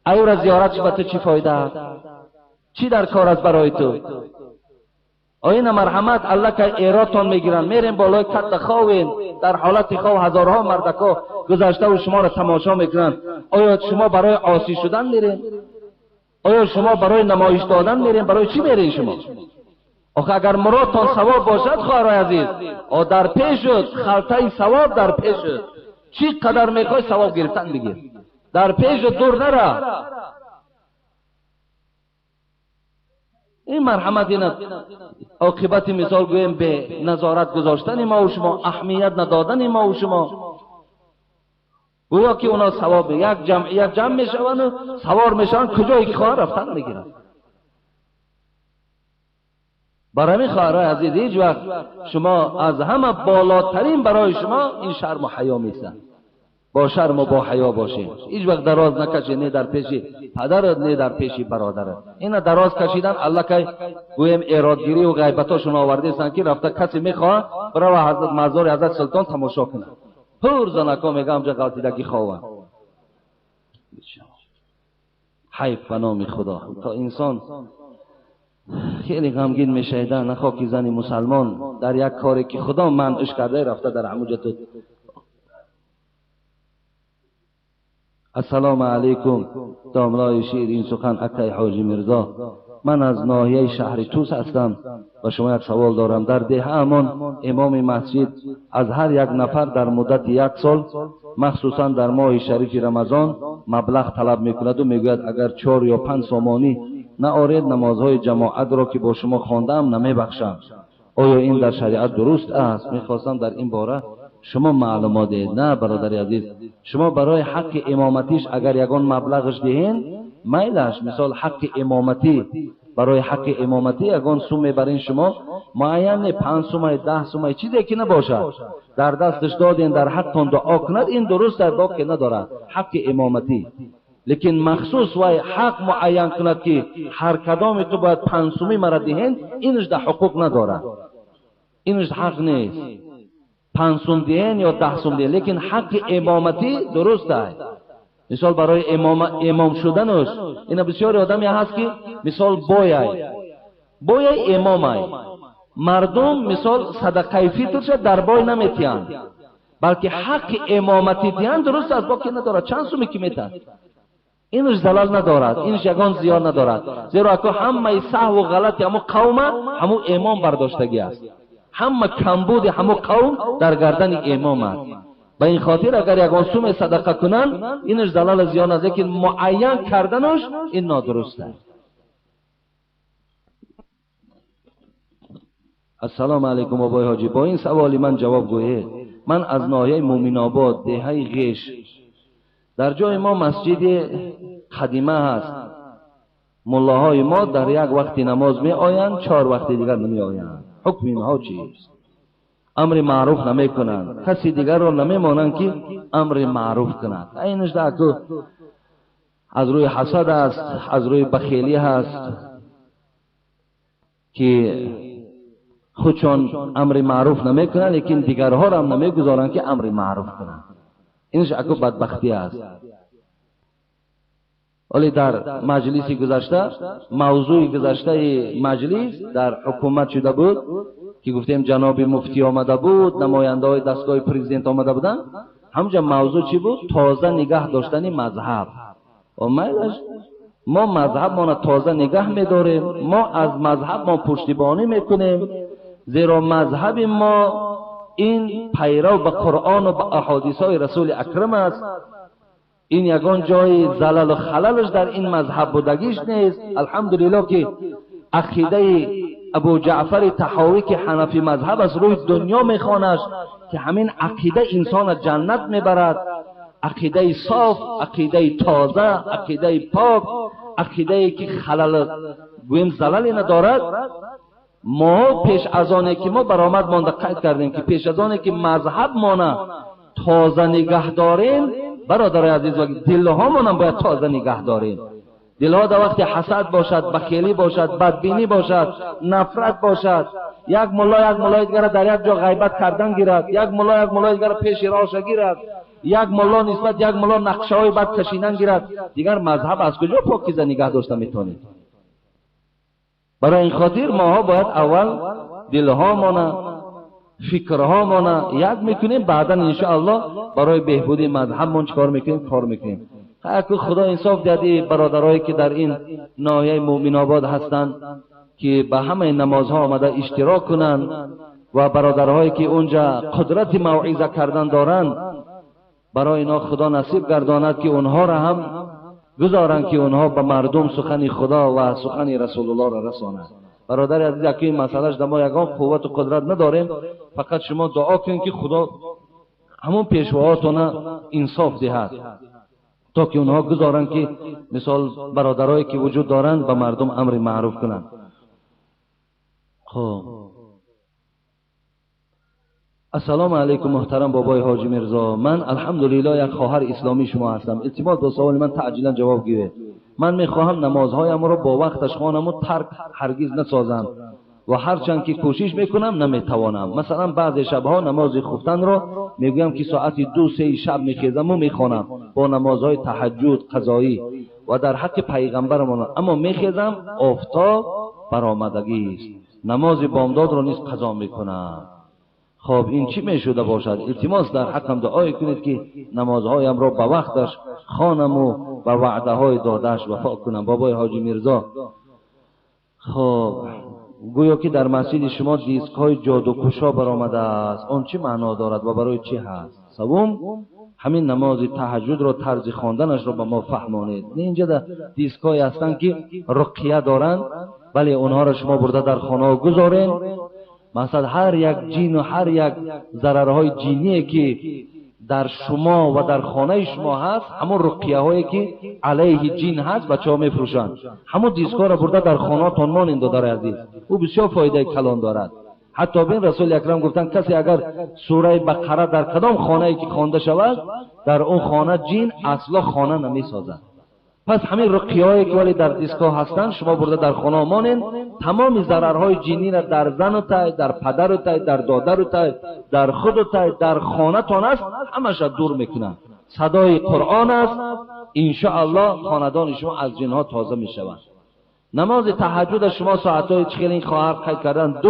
ایو را زیارت به تو چی فایده است؟ چی در کار است برای تو؟ آین مرحمت الله که ایراتون میگیرن، میرین بالای کت خواوین، در حالت خواه هزارها مردکا گذشته و شما را تماشا میکنن. آیا شما برای عاصی شدن میرین؟ آیا شما برای نمایش دادن میرین؟ برای چی میرین شما؟ آخه اگر مرادتان ثواب باشد خواهرای عزیز، او در پیش شد، خلطه ثواب در پیش شد، چی قدر میخوای ثواب گرفتن بگیر، در پیش دور نره. این مرحمت این عاقبت مثال گویم به نظارت گذاشتن ما و شما، اهمیت ندادن ما و شما. گویا که اونا ثواب یک جمع میشون و سوار میشن کجایی که خواه رفتن میگیرن. برای خواهرای عزیز هیچ وقت شما از همه بالاترین برای شما این شرم و حیا میسن. با شرم و با حیا باشین، هیچ وقت دراز نکشید، نه در پیش پدرت نه در پیش برادرت. اینا دراز کشیدن الله که گویم ارادگیری و غیبتاشون آورده سن که رفته کسی میخواه برای حضرت مزار حضرت سلطان تماشا کنه. پر زنکا میگم جا غلطیدگی خواه. حیف به نام خدا. تا انسان خیلی غمگین میشه، نخواه که زنی مسلمان در یک کاری که خدا منعش کرده رفته در همونجا تو. السلام علیکم داملای شیر، این سخن اکای حاجی مرزا. من از ناحیه شهر توس هستم و شما یک سوال دارم. در دهه امان امام مسجد از هر یک نفر در مدت یک سال مخصوصا در ماه شریف رمضان مبلغ طلب میکند و میگوید اگر 4 یا 5 سامانی نآرید نمازهای جماعت را که با شما خواندم نمیبخشم. آیا این در شریعت درست است؟ میخواستم در این باره شما معلومات دهید. نه برادر عزیز، شما برای حق امامتیش اگر یگان مبلغش دهین میلش، مثال حق امامتی، برای حق امامتی یگان سوم برین شما معین 5 سومه 10 سومه چیزی که نباشد در دستش دادین در حقتون دعا کند، این درست در باقی ندارد حق امامتی. لیکن مخصوص و حق معین کند که هر کدام تو باید 5 سومی مرا دهین، اینش در حقوق ندارد، اینش حق نیست 5 سوم دهین یا 10 سوم دهین. لیکن حق امامتی درست است. مثال برای امام شدنش اینا بسیاری آدمی هست که مثال بوی امامای مردم مثال صدقه فطرش در بای نمیتیان، بلکه حق امامتی دیان درست از باقی ندارد. چند سومی که میتن اینش زلال ندارد، اینش یگان زیان ندارد، زیرا که همه سهو و غلط همو قوم همو امام برداشتگی است، همه کمبود همو قوم در گردن امام است. به این خاطر اگر یگان سوم صدقه کنن اینش زلال زیان است، لیکن معین کردنش این نادرست است. السلام علیکم آبای حاجی، با این سوالی من جواب گویه. من از ناحیه مومن آباد دهه غیش، در جای ما مسجد قدیمه هست، ملاهای ما در یک وقتی نماز می آیند، 4 وقت دیگر نمی آیند. حکم اینها چیست؟ امر معروف نمیکنند، کسی دیگر رو نمیمانند که امر معروف کنند. اینش که از روی حسد است، از روی بخیلی هست که خودشان امر معروف نمیکنند لیکن دیگرها را هم نمیگذارند که امر معروف کنند. اینش اکو بدبختی است. ولی در مجلسی گذشته، موضوع گذشته مجلس در حکومت شده بود که گفتیم جناب مفتی آمده بود، نماینده های دستگاه پرزیدنت آمده بودن. همجا موضوع چی بود؟ تازه نگه داشتن مذهب. و ما مذهب ما تازه نگه می‌داریم، ما از مذهب ما پشتیبانی میکنیم، زیرا مذهب ما این پیرو به قرآن و به احادیث های رسول اکرم است. این یگان جای زلل و خللش در این مذهب بودگیش نیست. الحمدلله که عقیده ابو جعفر طحاوی که حنفی مذهب از روی دنیا میخوانش که همین عقیده انسان جنت میبرد، عقیده صاف، عقیده تازه، عقیده پاک، عقیده که خلل گویم زللی ندارد. ما پیش از آنه که ما برآمد مانده قید کردیم که پیش از آنه که مذهب مانه تازه نگه داریم، برادر عزیز، و دلها مانم باید تازه نگه داریم. دلها در وقت حسد باشد، بخیلی باشد، بدبینی باشد، نفرت باشد، یک ملا دیگر در یک جا غیبت کردن گیرد، یک ملا دیگر پیش راش گیرد، یک ملا نسبت یک ملا نقشه های بد کشیدن گیرد، دیگر مذهب از کجا پاکیزه نگه داشته میتونید؟ برای این خاطر ماها باید اول دلها مانه، فکرها مانه یک میکنیم، بعدا انشاءالله برای بهبودی مذهب من چکار میکنیم؟ کار میکنیم. اگه خدا انصاف داده برادرایی که در این ناحیه مومن آباد هستند که به همه نمازها آمده اشتراک کنند و برادرهایی که اونجا قدرت موعظه کردن دارند، برای اینا خدا نصیب گرداند که اونها را هم گذارند که اونها به مردم سخن خدا و سخن رسول الله را رسانند. برادر عزیز، که این مسئلهش در ما یگان قوت و قدرت نداریم، فقط شما دعا کنید که خدا همون پیشواهاتون انصاف دهد تا که اونها گذارن که مثال برادرایی که وجود دارند به مردم امر معروف کنند. خب السلام علیکم محترم بابای حاجی میرزا، من الحمدلله یک خواهر اسلامی شما هستم. التماس با سوال من تعجیلا جواب گیرید. من میخواهم نمازهایم را با وقتش خوانم و ترک هرگز نسازم و هرچند که کوشش میکنم نمیتوانم. مثلا بعضی شبها نماز خفتن را میگویم که ساعت 2-3 شب میخیزم و میخوانم با نمازهای تهجد قضایی و در حق پیغمبرمان، اما میخیزم آفتاب برآمدگی است، نماز بامداد را نیز قضا میکنم. خب این چی میشده باشد؟ التماس در حقم دعای کنید که نمازهایم را به وقتش خوانم و به وعده های دادش وفا کنم. بابای حاجی میرزا، خب گویا که در مسجد شما دیسک های جادوکشا برآمده است، اون چه معنا دارد و برای چه هست؟ سوم، همین نماز تهجد را طرز خواندنش را به ما فهمانید. اینجا در دیسک های هستند که رقیه دارند، ولی اونها را شما برده در خانه گذارین. مثلا هر یک جین و هر یک ضررهای جینی که در شما و در خانه شما هست، همون رقیه هایی که علیه جین هست بچه‌ها میفروشند، همون دیسکا را برده در خانه تان مانند داره عزیز. او بسیار فایده کلان دارد. حتی بین رسول اکرم گفتن کسی اگر سوره بقره در کدام خانه‌ای که خوانده شود، در اون خانه جین اصلا خانه نمیسازد. پس همین رقیه‌هایی که ولی در دیسکا هستند شما برده در خانه مانند، تمام ضررهای جینی را در زن و تای، در پدر و تای، در دادر و تای، در خود و تای، در خانه تان است، همش دور میکنند. صدای قرآن است، انشاءالله خاندان شما از جنها تازه میشوند. نماز تهجد شما ساعتهای چخیل این خواهر قید کردن 2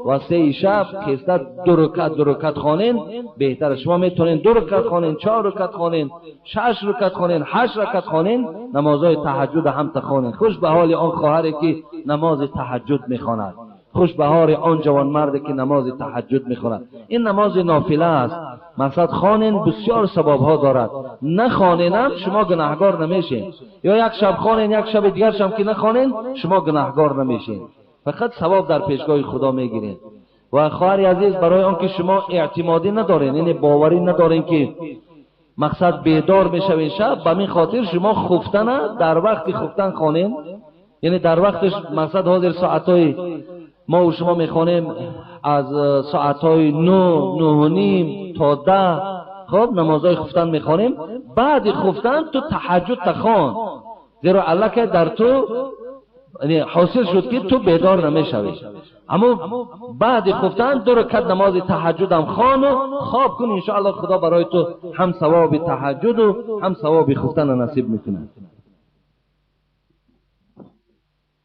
و 3 شب خیسته 2 رکعت خوانین، بهتر شما میتونین 2 رکعت خوانین، 4 رکعت خوانین، 6 رکعت خوانین، 8 رکعت خوانین، نمازهای تهجد هم تخوانین. خوش به حال آن خواهری که نماز تهجد میخواند، خوش به حال آن جوان مردی که نماز تهجد میخواند. این نماز نافله است، مقصد خوانین بسیار ثواب ها دارد، نخوانینم شما گناهگار نمیشین، یا یک شب خوانین یک شب دیگر شب که نخوانین شما گناهگار نمیشین، فقط ثواب در پیشگاه خدا میگیرین. و خواهر عزیز، برای آنکه شما اعتمادی ندارین، یعنی باوری ندارین که مقصد بیدار میشوین شب، به این خاطر شما خفتن در وقت خفتن خوانین، یعنی در وقتش مقصد حاضر ساعتای ما و شما میخوانیم از ساعتهای 9 و نیم تا 10 خب نمازهای خفتن میخوانیم. بعد خفتن تو تهجد تخوان، زیرا الله که در تو یعنی حاصل شد که تو بیدار نمیشوی. اما بعد خفتن 2 رکعت نماز تهجد هم خوان و خواب کن، ان شاء الله خدا برای تو هم ثواب تهجد و هم ثواب خفتن نصیب میکنه.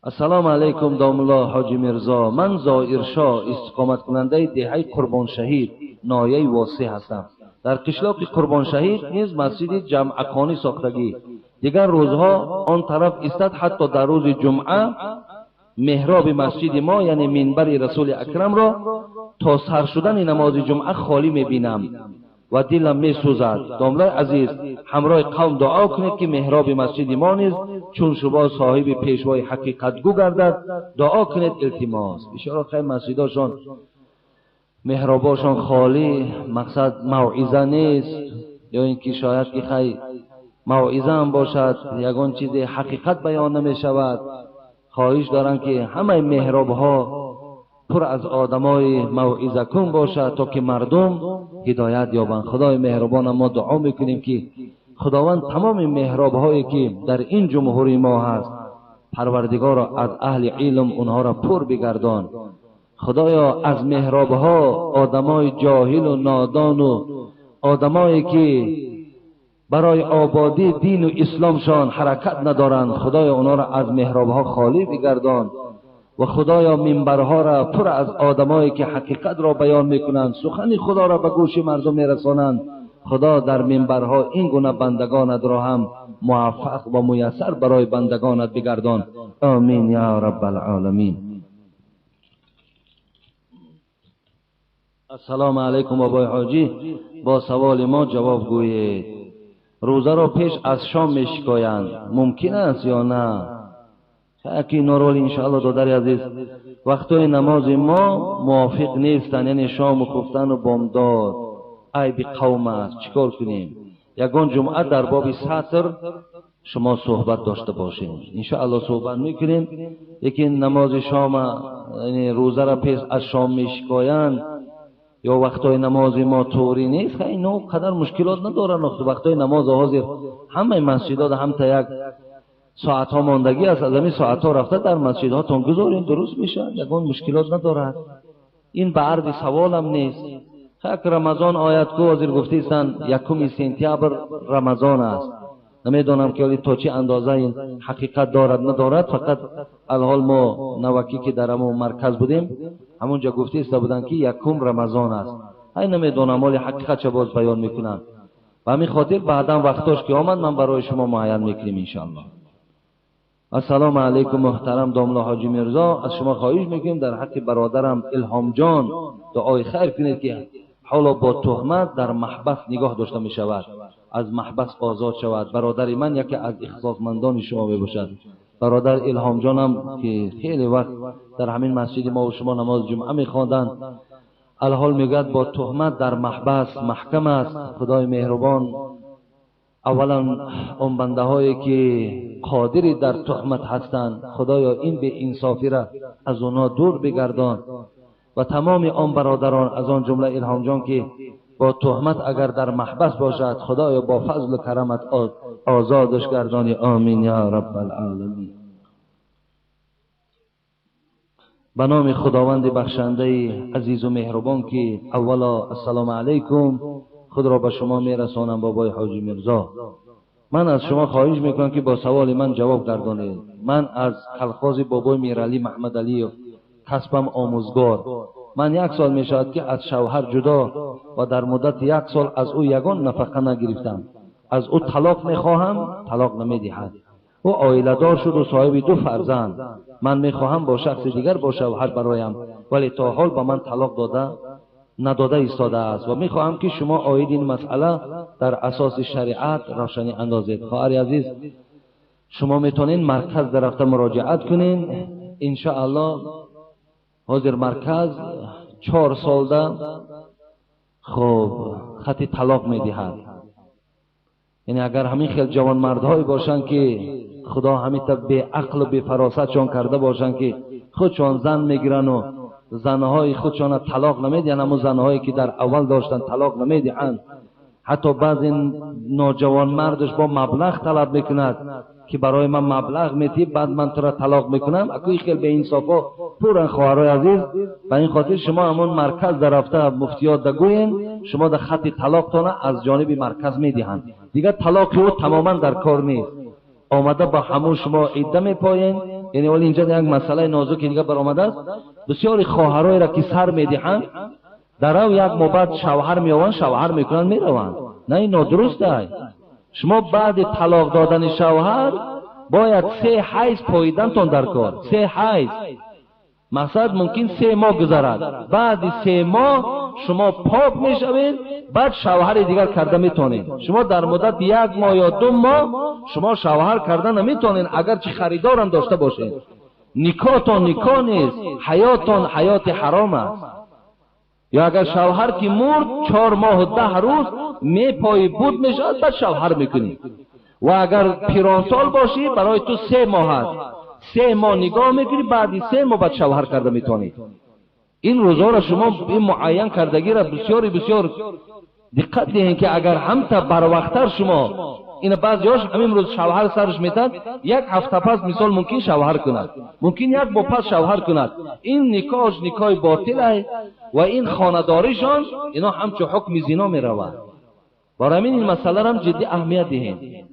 السلام علیکم دام الله حاجی میرزا، من ظاهرشاه استقامت کننده دهه قربان شهید نایه واسع هستم. در قشلاق قربان شهید نیز مسجد جمعخانی ساختگی، دیگر روزها آن طرف استاد، حتی در روز جمعه محراب مسجد ما یعنی منبر رسول اکرم را تا سر شدن نماز جمعه خالی میبینم و دلم میسوزد. داملای عزیز همراه قوم دعا کنید که محراب مسجد ما نیز چون شما صاحب پیشوای حقیقت گو گردد، دعا کنید التماس. اشاره خیلی مسجداشون محراباشون خالی، مقصد موعظه نیست یا اینکه شاید که خیلی موعظه هم باشد، یگان چیز حقیقت بیان نمی شود. خواهش دارم که همه محراب ها پر از آدمای موعظه کن باشد تا که مردم هدایت یابند. خدای مهربان ما دعا میکنیم که خداوند تمام محراب هایی که در این جمهوری ما هست، پروردگار از اهل علم اونها را پر بگردان. خدایا از محراب ها آدمای جاهل و نادان و آدمایی که برای آبادی دین و اسلامشان حرکت ندارند، خدایا اونا را از محراب ها خالی بگردان و خدایا منبرها را پر از آدمایی که حقیقت را بیان میکنند، سخن خدا را به گوش مردم میرسانند. خدا در منبرها این گونه بندگانت را هم موفق و میسر برای بندگانت بگردان. آمین یا رب العالمین. السلام علیکم آقای حاجی، با سوال ما جواب گویید. روزه را پیش از شام میشکایند، ممکن است یا نه؟ که نورول انشاءالله دادر عزیز وقتای نماز ما موافق نیستن، یعنی شام و خفتن و بامداد ای بی قوم است. چیکار کنیم؟ یگان جمعه در باب سطر شما صحبت داشته باشیم، انشاءالله صحبت میکنیم. لیکن نماز شام یعنی روزه را پیش از شام میشکایند یا وقتای نماز ما طوری نیست، خیلی نو قدر مشکلات ندارن. وقتای نماز حاضر همه مسجدات هم تا یک ساعت ها ماندگی است، از همین ساعت ها رفته در مسجد ها تون گذارین درست میشه، یکان مشکلات ندارد. این به عرض سوال هم نیست. یک رمضان آیت کو حاضر گفتیستن 1 سپتامبر رمضان است. نمیدونم که تا چه اندازه این حقیقت دارد ندارد، فقط الحال ما نوکی که در همون مرکز بودیم همونجا گفتیسته بودن که 1 رمضان است. های نمیدونم ولی حقیقت چه باز بیان میکنن. و همین خاطر بعدا وقتاش که آمد من برای شما معین میکنیم انشاءالله. السلام علیکم محترم داملا حاجی میرزا، از شما خواهش میکنیم در حق برادرم الهام جان دعای خیر کنید که حالا با تهمت در محبس نگاه داشته می شود، از محبس آزاد شود. برادر من یکی از اخلاصمندان شما می باشد. برادر الهام جانم که خیلی وقت در همین مسجد ما و شما نماز جمعه می خواندند، الحال میگوید با تهمت در محبس محکم است. خدای مهربان اولا اون بنده هایی که قادری در تهمت هستند، خدایا این به انصافی را از اونا دور بگردان و تمام آن برادران از آن جمله الهام جان که با تهمت اگر در محبس باشد، خدایا با فضل و کرمت آزادش گردانی. آمین یا رب العالمین. به نام خداوند بخشنده عزیز و مهربان که اولا السلام علیکم خود را به شما میرسانم بابای حاجی میرزا. من از شما خواهش میکنم که با سوال من جواب گردانید. من از کلخاز بابای میرعلی محمد علی کسبم آموزگار. من 1 سال می شود که از شوهر جدا و در مدت 1 سال از او یگان نفقه نگرفتم. از او طلاق می خواهم، طلاق نمی دهد. او عائله دار شد و صاحب 2 فرزند. من می خواهم با شخص دیگر با شوهر برایم، ولی تا حال با من طلاق نداده ایستاده است و می خواهم که شما آید این مسئله در اساس شریعت روشنی اندازید. خواهر عزیز شما میتونین مرکز در رفته مراجعت کنین ان شاء الله. حاضر مرکز 4 سال ده خب خط طلاق میدهد. یعنی اگر همین خیلی جوان مردهایی باشن که خدا همین تا به عقل و به فراستشان کرده باشن که خودشان زن میگیرن و زنهای خودشان طلاق نمیدن، اما زنهایی که در اول داشتن طلاق نمیدهند. حتی بعضی نوجوان مردش با مبلغ طلب میکند که برای من مبلغ میدی بعد من تو را طلاق میکنم. اگه خیلی به انصافا پورن خواهرای عزیز، و این خاطر شما همون مرکز در رفته مفتیات دگوین شما در خط طلاقتان از جانب مرکز میدهند، دیگه طلاق او تماما در کار نیست. آمده با همون شما عده میپاین. یعنی ولی اینجا یک مسئله نازکی دیگه برآمده است. بسیاری خواهرای را که سر میدهند در او یک مدت شوهر میآورند، شوهر میکنند میروند. نه، این نادرست است. شما بعد طلاق دادن شوهر باید 3 حیض پاییدنتون در کار. 3 حیض مقصد ممکن 3 ماه گذرد، بعد 3 ماه شما پاک میشوید، بعد شوهر دیگر کرده میتونید. شما در مدت 1 ماه یا 2 ماه شما شوهر کرده نمیتونید اگر چه خریدارم داشته باشید. نکاحتون نکاح نیست، حیاتون حیات حرام است. یا اگر شوهر که مرد 4 ماه و 10 روز میپای بود میشد، بعد شوهر میکنی. و اگر پیرانسال باشی برای تو 3 ماه است، 3 ماه نگاه میکنی، بعدی 3 ماه بعد شوهر کرده میتونی. این روزها را شما این معین کردگی را بسیار بسیار دقت دهید که اگر همتا بر وقتر شما این بعضیاش همین روز شوهر سرش میتاد، 1 هفته پس مثال ممکن شوهر کند، ممکن 1 ماه پس شوهر کند. این نکاح نکاح باطل است و این خانه‌داریشان اینا همچون حکم زنا میروند. برای همین این مسئله را هم جدی اهمیت دهید.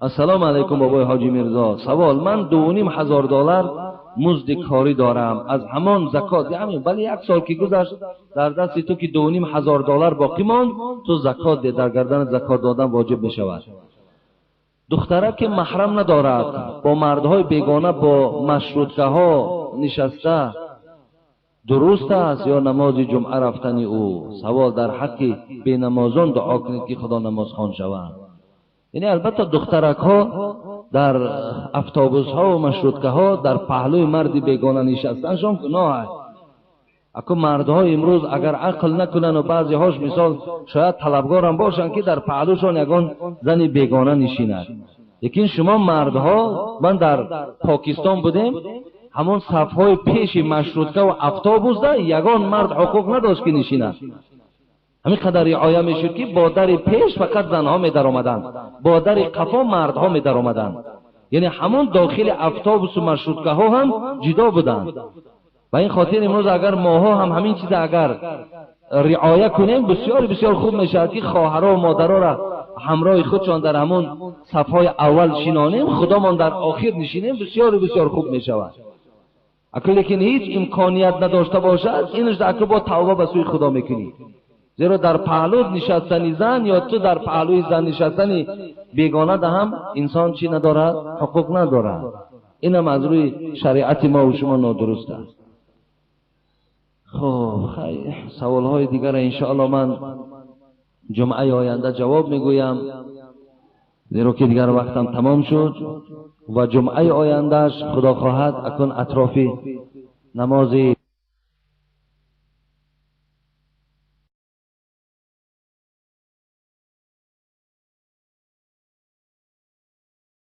السلام علیکم بابای حاجی میرزا. سوال: من $2,500 مزد کاری دارم، از همان زکات همین ولی 1 سال که گذشت در دست تو که $2,500 باقی ماند، تو زکات ده، در گردن زکات دادن واجب میشود. دختره که محرم ندارد، با مردهای بیگانه با مشروطه ها نشسته، درست است یا نماز جمعه رفتن او؟ سوال: در حق بی نمازان دعا کنید که خدا نماز خوان شوند. یعنی البته دخترک ها در اتوبوس ها و مشروطه ها در پهلوی مردی بیگانه نشستنشان گناه است. اکو مردها امروز اگر عقل نکنن و بعضی هاش مثال شاید طلبگار هم باشن که در پهلوشان یگان زنی بیگانه نشیند. لیکن شما مردها، من در پاکستان بودیم، همون صفهای پیش مشروطه و اتوبوس ده یگان مرد حقوق نداشت که نشیند. همین قدر رعایت میشد که با در پیش فقط زنها می در آمدند، با در قفا مردها می در آمدند. یعنی همون داخل اتوبوس و مشروطه ها هم جدا بودند. و این خاطر امروز اگر ماها هم همین چیز اگر رعایت کنیم بسیار بسیار خوب میشه که خواهرها و مادرها را همراه خودشان در همون صفهای اول شینانیم، خدامان در آخر نشینیم، بسیار بسیار خوب میشود. اگر لیکن هیچ امکانیت نداشته باشد، اینش در با توبه به سوی خدا میکنی. زیرا در پهلو نشستنی زن یا تو در پهلوی زن نشستنی بیگانه ده هم انسان چی ندارد؟ حقوق ندارد. این هم از روی شریعت ما و شما نادرست است. خب سوال های دیگر انشاءالله من جمعه آینده جواب میگویم، زیرا که دیگر وقتم تمام شد و جمعه آیندهش خدا خواهد اکن اطراف نماز